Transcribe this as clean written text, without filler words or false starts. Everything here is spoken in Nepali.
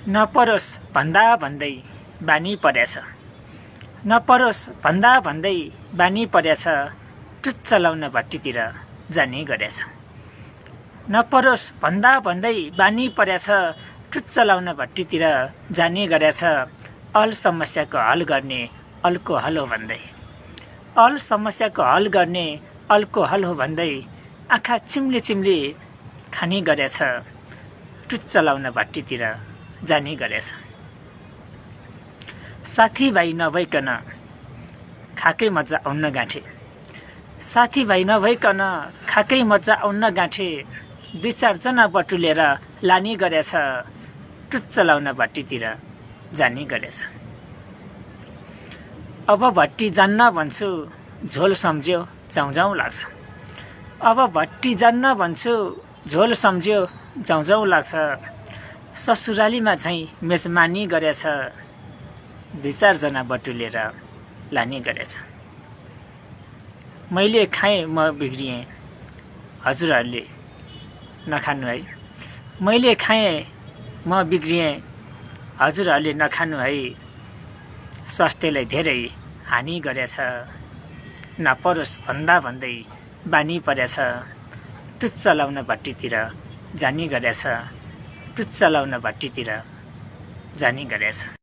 नपरोस् भन्दा भन्दै बानी परेछ। नपरोस् भन्दा भन्दै बानी परेछ, टुच चलाउन भट्टीतिर जाने गरेछ। नपरोस् भन्दा भन्दै बानी परेछ, टुच चलाउन भट्टीतिर जाने गरेछ। अल समस्याको हल गर्ने अलको हल हो भन्दै, अल समस्याको हल गर्ने अलको हल हो भन्दै आँखा चिम्ली चिम्ली खाने गरेछ, टुच चलाउन भट्टीतिर जाने गरेछ। साथीभाइ नभइकन खाकै मजा आउन गाँठे। साथीभाइ नभइकन खाकै मजा आउन गाँठे। 2-4 जना बटुलेर लाने गरेछ, टुच चलाउन भट्टीतिर जाने गरेछ। अब भट्टी जान्न भन्छु, झोल सम्झ्यो जाउँ लाग्छ। अब भट्टी जान्न भन्छु, झोल सम्झ्यो जाउँ लाग्छ। ससुरालीमा झैँ मेजमानी गरेछ, 2-4 जना बटुलेर लाने गरेछ। मैले खाएँ म बिग्रिएँ, हजुरहरूले नखानु है। मैले खाएँ म बिग्रिएँ, हजुरहरूले नखानु है। स्वास्थ्यलाई धेरै हानि गरेछ। नपरोस् भन्दा भन्दै बानी परेछ, टुच चलाउन भट्टीतिर जाने गरेछ। टुच चलाउन भट्टीतिर जाने गरेछ।